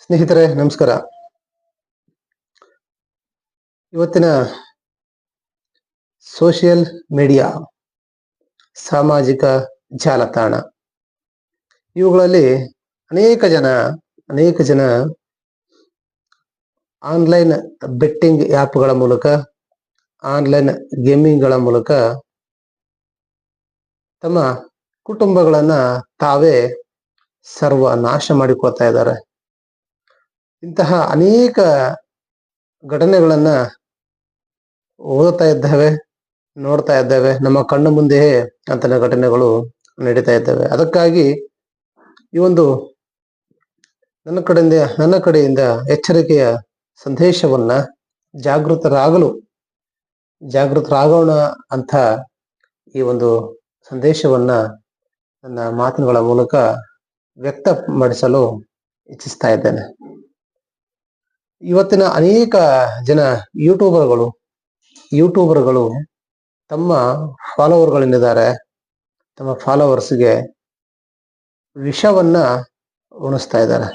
ಸ್ನೇಹಿತರೆ ನಮಸ್ಕಾರ. ಇವತ್ತಿನ ಸೋಷಿಯಲ್ ಮೀಡಿಯಾ, ಸಾಮಾಜಿಕ ಜಾಲತಾಣ ಇವುಗಳಲ್ಲಿ ಅನೇಕ ಜನ ಆನ್ಲೈನ್ ಬೆಟ್ಟಿಂಗ್ ಆ್ಯಪ್ಗಳ ಮೂಲಕ, ಆನ್ಲೈನ್ ಗೇಮಿಂಗ್ಗಳ ಮೂಲಕ ತಮ್ಮ ಕುಟುಂಬಗಳನ್ನ ತಾವೇ ಸರ್ವನಾಶ ಮಾಡಿಕೊಳ್ತಾ ಇದ್ದಾರೆ. ಇಂತಹ ಅನೇಕ ಘಟನೆಗಳನ್ನ ಓದುತ್ತಾ ಇದ್ದೇವೆ, ನೋಡ್ತಾ ಇದ್ದೇವೆ. ನಮ್ಮ ಕಣ್ಣು ಮುಂದೆಯೇ ಅಂತಹ ಘಟನೆಗಳು ನಡೀತಾ ಇದ್ದಾವೆ. ಅದಕ್ಕಾಗಿ ಈ ಒಂದು ನನ್ನ ಕಡೆಯಿಂದ ಎಚ್ಚರಿಕೆಯ ಸಂದೇಶವನ್ನ ಜಾಗೃತರಾಗೋಣ ಅಂತ ಈ ಒಂದು ಸಂದೇಶವನ್ನ ನನ್ನ ಮಾತುಗಳ ಮೂಲಕ ವ್ಯಕ್ತಪಡಿಸಲು ಇಚ್ಛಿಸ್ತಾ ಇದ್ದೇನೆ. ಇವತ್ತಿನ ಅನೇಕ ಜನ ಯೂಟ್ಯೂಬರ್ಗಳು ತಮ್ಮ ಫಾಲೋವರ್ಗಳೇನಿದ್ದಾರೆ, ತಮ್ಮ ಫಾಲೋವರ್ಸ್ಗೆ ವಿಷವನ್ನ ಉಣಿಸ್ತಾ ಇದ್ದಾರೆ.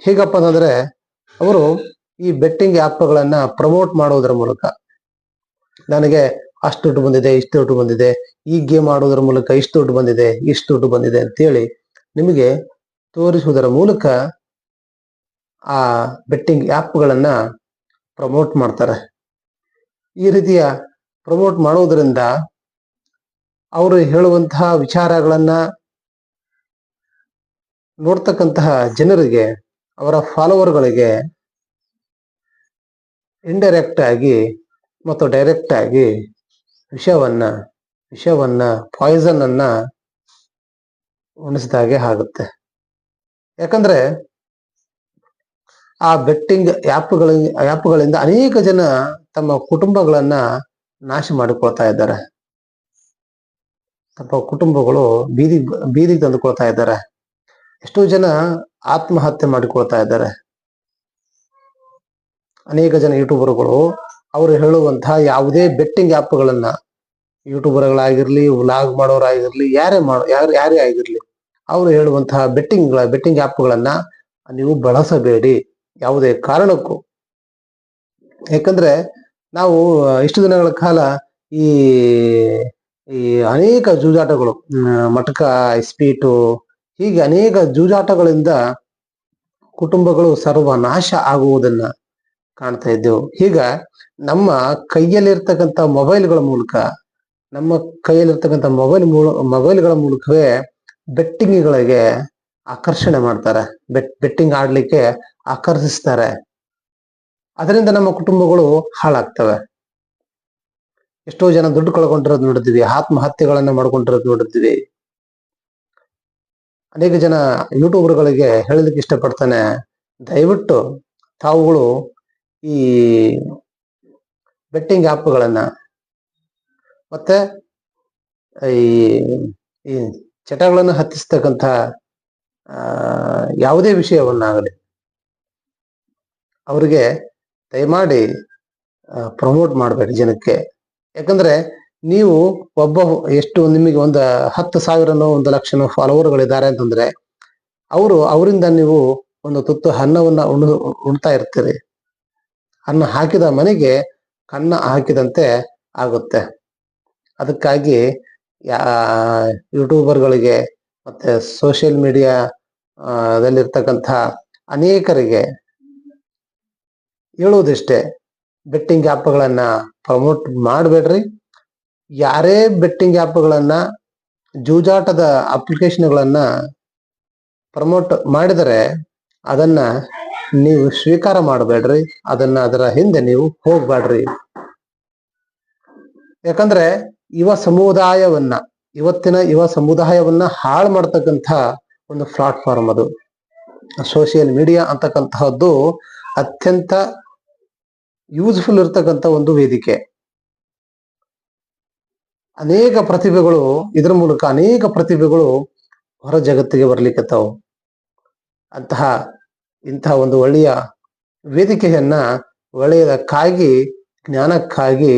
ಹೇಗಪ್ಪ ಅಂತಂದ್ರೆ, ಅವರು ಈ ಬೆಟ್ಟಿಂಗ್ ಆ್ಯಪ್ಗಳನ್ನ ಪ್ರಮೋಟ್ ಮಾಡೋದ್ರ ಮೂಲಕ ನನಗೆ ಅಷ್ಟು ದುಡ್ಡು ಬಂದಿದೆ, ಇಷ್ಟು ದುಡ್ಡು ಬಂದಿದೆ, ಈ ಗೇಮ್ ಆಡೋದ್ರ ಮೂಲಕ ಇಷ್ಟು ದುಡ್ಡು ಬಂದಿದೆ, ಇಷ್ಟು ದುಡ್ಡು ಬಂದಿದೆ ಅಂತೇಳಿ ನಿಮಗೆ ತೋರಿಸುವುದರ ಮೂಲಕ ಆ ಬೆಟ್ಟಿಂಗ್ ಆ್ಯಪ್ಗಳನ್ನ ಪ್ರಮೋಟ್ ಮಾಡ್ತಾರೆ. ಈ ರೀತಿಯ ಪ್ರಮೋಟ್ ಮಾಡೋದ್ರಿಂದ ಅವರು ಹೇಳುವಂತಹ ವಿಚಾರಗಳನ್ನ ನೋಡ್ತಕ್ಕಂತಹ ಜನರಿಗೆ, ಅವರ ಫಾಲೋವರ್ಗಳಿಗೆ ಇಂಡೈರೆಕ್ಟ್ ಆಗಿ ಮತ್ತು ಡೈರೆಕ್ಟ್ ಆಗಿ ವಿಷವನ್ನ ಪಾಯ್ಸನ್ ಅನ್ನ ಉಣಿಸಿದಾಗೆ ಆಗುತ್ತೆ. ಯಾಕಂದ್ರೆ ಆ ಬೆಟ್ಟಿಂಗ್ ಆ್ಯಪ್ಗಳಿಂದ ಅನೇಕ ಜನ ತಮ್ಮ ಕುಟುಂಬಗಳನ್ನ ನಾಶ ಮಾಡಿಕೊಳ್ತಾ ಇದ್ದಾರೆ. ತಮ್ಮ ಕುಟುಂಬಗಳು ಬೀದಿಗೆ ತಂದುಕೊಳ್ತಾ ಇದ್ದಾರೆ. ಎಷ್ಟೋ ಜನ ಆತ್ಮಹತ್ಯೆ ಮಾಡಿಕೊಳ್ತಾ ಇದ್ದಾರೆ. ಅನೇಕ ಜನ ಯೂಟ್ಯೂಬರ್ಗಳು ಅವರು ಹೇಳುವಂತಹ ಯಾವುದೇ ಬೆಟ್ಟಿಂಗ್ ಆ್ಯಪ್ಗಳನ್ನ, ಯೂಟ್ಯೂಬರ್ಗಳಾಗಿರ್ಲಿ, ವ್ಲಾಗ್ ಮಾಡೋರಾಗಿರ್ಲಿ, ಯಾರೇ ಆಗಿರ್ಲಿ, ಅವರು ಹೇಳುವಂತಹ ಬೆಟ್ಟಿಂಗ್ ಆ್ಯಪ್ಗಳನ್ನ ನೀವು ಬಳಸಬೇಡಿ ಯಾವುದೇ ಕಾರಣಕ್ಕೂ. ಯಾಕಂದ್ರೆ ನಾವು ಇಷ್ಟು ದಿನಗಳ ಕಾಲ ಈ ಅನೇಕ ಜೂಜಾಟಗಳು, ಮಟಕ, ಇಸ್ಪೀಟು, ಹೀಗೆ ಅನೇಕ ಜೂಜಾಟಗಳಿಂದ ಕುಟುಂಬಗಳು ಸರ್ವನಾಶ ಆಗುವುದನ್ನ ಕಾಣ್ತಾ ಇದ್ದೆವು. ಈಗ ನಮ್ಮ ಕೈಯಲ್ಲಿರ್ತಕ್ಕಂಥ ಮೊಬೈಲ್ಗಳ ಮೂಲಕವೇ ಬೆಟ್ಟಿಂಗ್ಗಳಿಗೆ ಆಕರ್ಷಣೆ ಮಾಡ್ತಾರೆ, ಬೆಟ್ಟಿಂಗ್ ಆಡ್ಲಿಕ್ಕೆ ಆಕರ್ಷಿಸ್ತಾರೆ. ಅದರಿಂದ ನಮ್ಮ ಕುಟುಂಬಗಳು ಹಾಳಾಗ್ತವೆ. ಎಷ್ಟೋ ಜನ ದುಡ್ಡು ಕಳ್ಕೊಂಡಿರೋದು ನೋಡಿದ್ವಿ, ಆತ್ಮಹತ್ಯೆಗಳನ್ನ ಮಾಡ್ಕೊಂಡಿರೋದು ನೋಡಿದ್ವಿ. ಅನೇಕ ಜನ ಯೂಟ್ಯೂಬರ್ಗಳಿಗೆ ಹೇಳಲಿಕ್ಕೆ ಇಷ್ಟಪಡ್ತಾನೆ, ದಯವಿಟ್ಟು ತಾವುಗಳು ಈ ಬೆಟ್ಟಿಂಗ್ ಆ್ಯಪ್ಗಳನ್ನ ಮತ್ತೆ ಈ ಚಟಗಳನ್ನು ಹತ್ತಿಸ್ತಕ್ಕಂಥ ಯಾವುದೇ ವಿಷಯವನ್ನಾಗಲಿ ಅವರಿಗೆ ದಯಮಾಡಿ ಪ್ರಮೋಟ್ ಮಾಡಬೇಡಿ ಜನಕ್ಕೆ. ಯಾಕಂದ್ರೆ ನೀವು ನಿಮಗೆ ಒಂದು 10,000 1 ಲಕ್ಷ ಫಾಲೋವರ್ಗಳಿದ್ದಾರೆ ಅಂತಂದ್ರೆ ಅವರಿಂದ ನೀವು ಒಂದು ತುತ್ತು ಅನ್ನವನ್ನ ಉಣ್ತಾ ಇರ್ತೀರಿ. ಅನ್ನ ಹಾಕಿದ ಮನೆಗೆ ಕನ್ನ ಹಾಕಿದಂತೆ ಆಗುತ್ತೆ. ಅದಕ್ಕಾಗಿ ಯೂಟ್ಯೂಬರ್ಗಳಿಗೆ ಮತ್ತೆ ಸೋಷಿಯಲ್ ಮೀಡಿಯಾದಲ್ಲಿರ್ತಕ್ಕಂಥ ಅನೇಕರಿಗೆ ಹೇಳುವುದಿಷ್ಟೇ, ಬೆಟ್ಟಿಂಗ್ ಆ್ಯಪ್ಗಳನ್ನ ಪ್ರಮೋಟ್ ಮಾಡಬೇಡ್ರಿ. ಯಾರೇ ಬೆಟ್ಟಿಂಗ್ ಆ್ಯಪ್ಗಳನ್ನ, ಜೂಜಾಟದ ಅಪ್ಲಿಕೇಶನ್ಗಳನ್ನ ಪ್ರಮೋಟ್ ಮಾಡಿದರೆ ಅದನ್ನ ನೀವು ಸ್ವೀಕಾರ ಮಾಡಬೇಡ್ರಿ, ಅದರ ಹಿಂದೆ ನೀವು ಹೋಗ್ಬೇಡ್ರಿ. ಯಾಕಂದ್ರೆ ಇವತ್ತಿನ ಯುವ ಸಮುದಾಯವನ್ನ ಹಾಳು ಮಾಡ್ತಕ್ಕಂಥ ಒಂದು ಪ್ಲಾಟ್ಫಾರ್ಮ್ ಅದು. ಸೋಷಿಯಲ್ ಮೀಡಿಯಾ ಅಂತಕ್ಕಂತಹದ್ದು ಅತ್ಯಂತ ಯೂಸ್ಫುಲ್ ಇರ್ತಕ್ಕಂಥ ಒಂದು ವೇದಿಕೆ. ಇದರ ಮೂಲಕ ಅನೇಕ ಪ್ರತಿಭೆಗಳು ಹೊರ ಜಗತ್ತಿಗೆ ಬರ್ಲಿಕ್ಕತ್ತಾವು. ಇಂತಹ ಒಂದು ಒಳ್ಳೆಯ ವೇದಿಕೆಯನ್ನ ಒಳ್ಳೆಯದಕ್ಕಾಗಿ, ಜ್ಞಾನಕ್ಕಾಗಿ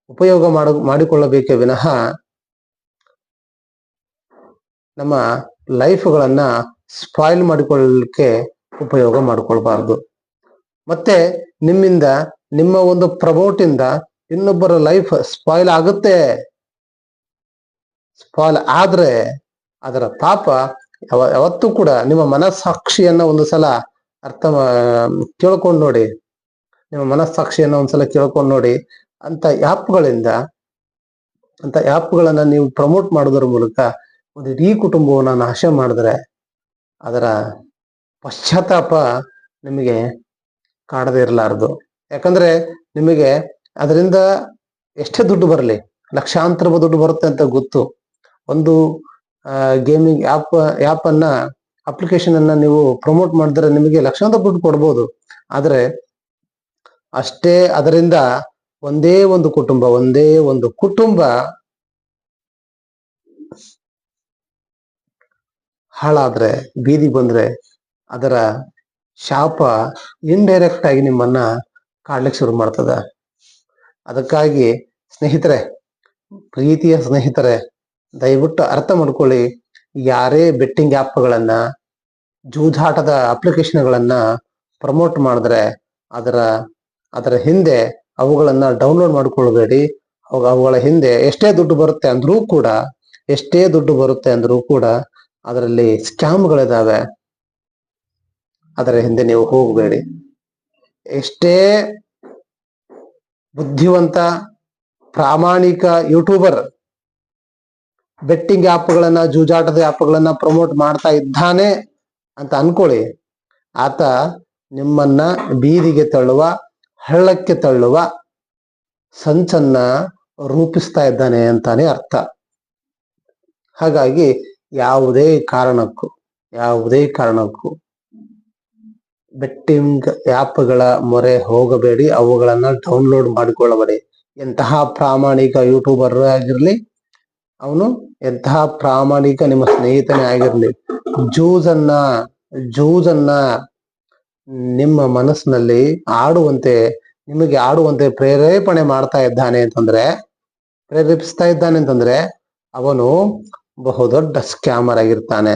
ಉಪಯೋಗ ಮಾಡಿಕೊಳ್ಳಬೇಕೇ ವಿನಃ ನಮ್ಮ ಲೈಫ್ಗಳನ್ನ ಸ್ಪಾಯ್ಲ್ ಮಾಡಿಕೊಳ್ಳಲಿಕ್ಕೆ ಉಪಯೋಗ ಮಾಡ್ಕೊಳ್ಬಾರ್ದು. ಮತ್ತೆ ನಿಮ್ಮಿಂದ, ನಿಮ್ಮ ಒಂದು ಪ್ರಮೋಟಿಂದ ಇನ್ನೊಬ್ಬರ ಲೈಫ್ ಸ್ಪಾಯ್ಲ್ ಆಗುತ್ತೆ. ಸ್ಪಾಯ್ಲ್ ಆದ್ರೆ ಅದರ ಪಾಪ ಯಾವತ್ತೂ ಕೂಡ ನಿಮ್ಮ ಮನಸ್ಸಾಕ್ಷಿಯನ್ನ ಒಂದು ಸಲ ಕೇಳ್ಕೊಂಡು ನೋಡಿ. ನಿಮ್ಮ ಮನಸ್ಸಾಕ್ಷಿಯನ್ನ ಒಂದ್ಸಲ ಕೇಳ್ಕೊಂಡು ನೋಡಿ. ಅಂತ ಆ್ಯಪ್ಗಳನ್ನ ನೀವು ಪ್ರಮೋಟ್ ಮಾಡೋದ್ರ ಮೂಲಕ ಒಂದು ಇಡೀ ಕುಟುಂಬವನ್ನ ನಾಶ ಮಾಡಿದ್ರೆ ಅದರ ಪಶ್ಚಾತ್ತಾಪ ನಿಮಗೆ ಕಾಡದೇ ಇರಲಾರದು. ಯಾಕಂದ್ರೆ ನಿಮಗೆ ಅದರಿಂದ ಎಷ್ಟೇ ದುಡ್ಡು ಬರಲಿ, ಲಕ್ಷಾಂತರ ದುಡ್ಡು ಬರುತ್ತೆ ಅಂತ ಗೊತ್ತು. ಒಂದು ಗೇಮಿಂಗ್ ಆ್ಯಪ್ ಅನ್ನ, ಅಪ್ಲಿಕೇಶನ್ ಅನ್ನ ನೀವು ಪ್ರಮೋಟ್ ಮಾಡಿದ್ರೆ ನಿಮಗೆ ಲಕ್ಷಾಂತರ ದುಡ್ಡು ಕೊಡ್ಬೋದು. ಆದ್ರೆ ಅಷ್ಟೇ ಅದರಿಂದ ಒಂದೇ ಒಂದು ಕುಟುಂಬ ಹಾಳಾದ್ರೆ, ಬೀದಿ ಬಂದ್ರೆ ಅದರ ಶಾಪ ಇಂಡೈರೆಕ್ಟ್ ಆಗಿ ನಿಮ್ಮನ್ನ ಕಾಡ್ಲಿಕ್ಕೆ ಶುರು ಮಾಡ್ತದ. ಅದಕ್ಕಾಗಿ ಸ್ನೇಹಿತರೆ, ಪ್ರೀತಿಯ ಸ್ನೇಹಿತರೆ, ದಯವಿಟ್ಟು ಅರ್ಥ ಮಾಡ್ಕೊಳ್ಳಿ. ಯಾರೇ ಬೆಟ್ಟಿಂಗ್ ಆ್ಯಪ್ಗಳನ್ನ, ಜೂಜಾಟದ ಅಪ್ಲಿಕೇಶನ್ಗಳನ್ನ ಪ್ರಮೋಟ್ ಮಾಡಿದ್ರೆ ಅದರ ಹಿಂದೆ ಅವುಗಳನ್ನ ಡೌನ್ಲೋಡ್ ಮಾಡ್ಕೊಳ್ಬೇಡಿ. ಅವುಗಳ ಹಿಂದೆ ಎಷ್ಟೇ ದುಡ್ಡು ಬರುತ್ತೆ ಅಂದ್ರೂ ಕೂಡ ಅದರಲ್ಲಿ ಸ್ಕ್ಯಾಮ್ಗಳಿದಾವೆ. ಅದರ ಹಿಂದೆ ನೀವು ಹೋಗಬೇಡಿ. ಎಷ್ಟೇ ಬುದ್ಧಿವಂತ ಪ್ರಾಮಾಣಿಕ ಯೂಟ್ಯೂಬರ್ ಬೆಟ್ಟಿಂಗ್ ಆ್ಯಪ್ಗಳನ್ನ, ಜೂಜಾಟದ ಆ್ಯಪ್ಗಳನ್ನ ಪ್ರಮೋಟ್ ಮಾಡ್ತಾ ಇದ್ದಾನೆ ಅಂತ ಅನ್ಕೊಳ್ಳಿ, ಆತ ನಿಮ್ಮನ್ನ ಬೀದಿಗೆ ತಳ್ಳುವ, ಹಳ್ಳಕ್ಕೆ ತಳ್ಳುವ ಸಂಚನ್ನ ರೂಪಿಸ್ತಾ ಇದ್ದಾನೆ ಅಂತಾನೆ ಅರ್ಥ. ಹಾಗಾಗಿ ಯಾವುದೇ ಕಾರಣಕ್ಕೂ ಬೆಟ್ಟಿಂಗ್ ಆ್ಯಪ್ಗಳ ಮೊರೆ ಹೋಗಬೇಡಿ. ಅವುಗಳನ್ನ ಡೌನ್ಲೋಡ್ ಮಾಡಿಕೊಳ್ಳಬೇಡಿ. ಎಂತಹ ಪ್ರಾಮಾಣಿಕ ಯೂಟ್ಯೂಬರ್ ಆಗಿರ್ಲಿ, ಅವನು ಎಂತಹ ಪ್ರಾಮಾಣಿಕ ನಿಮ್ಮ ಸ್ನೇಹಿತನೇ ಆಗಿರ್ಲಿ, ಜೂಜನ್ನ ನಿಮ್ಮ ಮನಸ್ಸಿನಲ್ಲಿ ನಿಮಗೆ ಆಡುವಂತೆ ಪ್ರೇರೇಪಿಸ್ತಾ ಇದ್ದಾನೆ ಅಂತಂದ್ರೆ ಅವನು ಬಹುದೊಡ್ಡ ಸ್ಕ್ಯಾಮರ್ ಆಗಿರ್ತಾನೆ.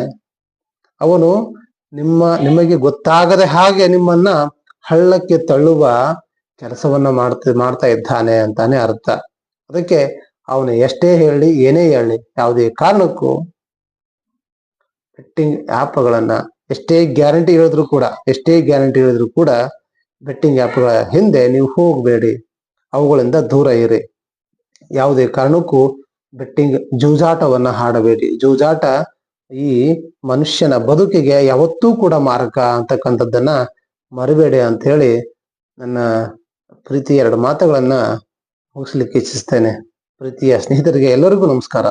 ಅವನು ನಿಮಗೆ ಗೊತ್ತಾಗದೆ ಹಾಗೆ ನಿಮ್ಮನ್ನ ಹಳ್ಳಕ್ಕೆ ತಳ್ಳುವ ಕೆಲಸವನ್ನ ಮಾಡ್ತಾ ಇದ್ದಾನೆ ಅಂತಾನೆ ಅರ್ಥ. ಅದಕ್ಕೆ ಅವನು ಎಷ್ಟೇ ಹೇಳಿ, ಏನೇ ಹೇಳಿ, ಯಾವುದೇ ಕಾರಣಕ್ಕೂ ಬೆಟ್ಟಿಂಗ್ ಆ್ಯಪ್ಗಳನ್ನ ಎಷ್ಟೇ ಗ್ಯಾರಂಟಿ ಹೇಳಿದ್ರು ಕೂಡ ಬೆಟ್ಟಿಂಗ್ ಆ್ಯಪ್ಗಳ ಹಿಂದೆ ನೀವು ಹೋಗಬೇಡಿ. ಅವುಗಳಿಂದ ದೂರ ಇರಿ. ಯಾವುದೇ ಕಾರಣಕ್ಕೂ ಬೆಟ್ಟಿಂಗ್ ಜೂಜಾಟವನ್ನ ಹಾಡಬೇಡಿ. ಜೂಜಾಟ ಈ ಮನುಷ್ಯನ ಬದುಕಿಗೆ ಯಾವತ್ತೂ ಕೂಡ ಮಾರಕ ಅಂತಕ್ಕಂಥದ್ದನ್ನ ಮರಿಬೇಡಿ ಅಂತ ಹೇಳಿ ನನ್ನ ಪ್ರೀತಿ 2 ಮಾತುಗಳನ್ನ ಮುಗಿಸ್ಲಿಕ್ಕೆ ಇಚ್ಛಿಸ್ತೇನೆ. ಪ್ರೀತಿಯ ಸ್ನೇಹಿತರಿಗೆ ಎಲ್ಲರಿಗೂ ನಮಸ್ಕಾರ.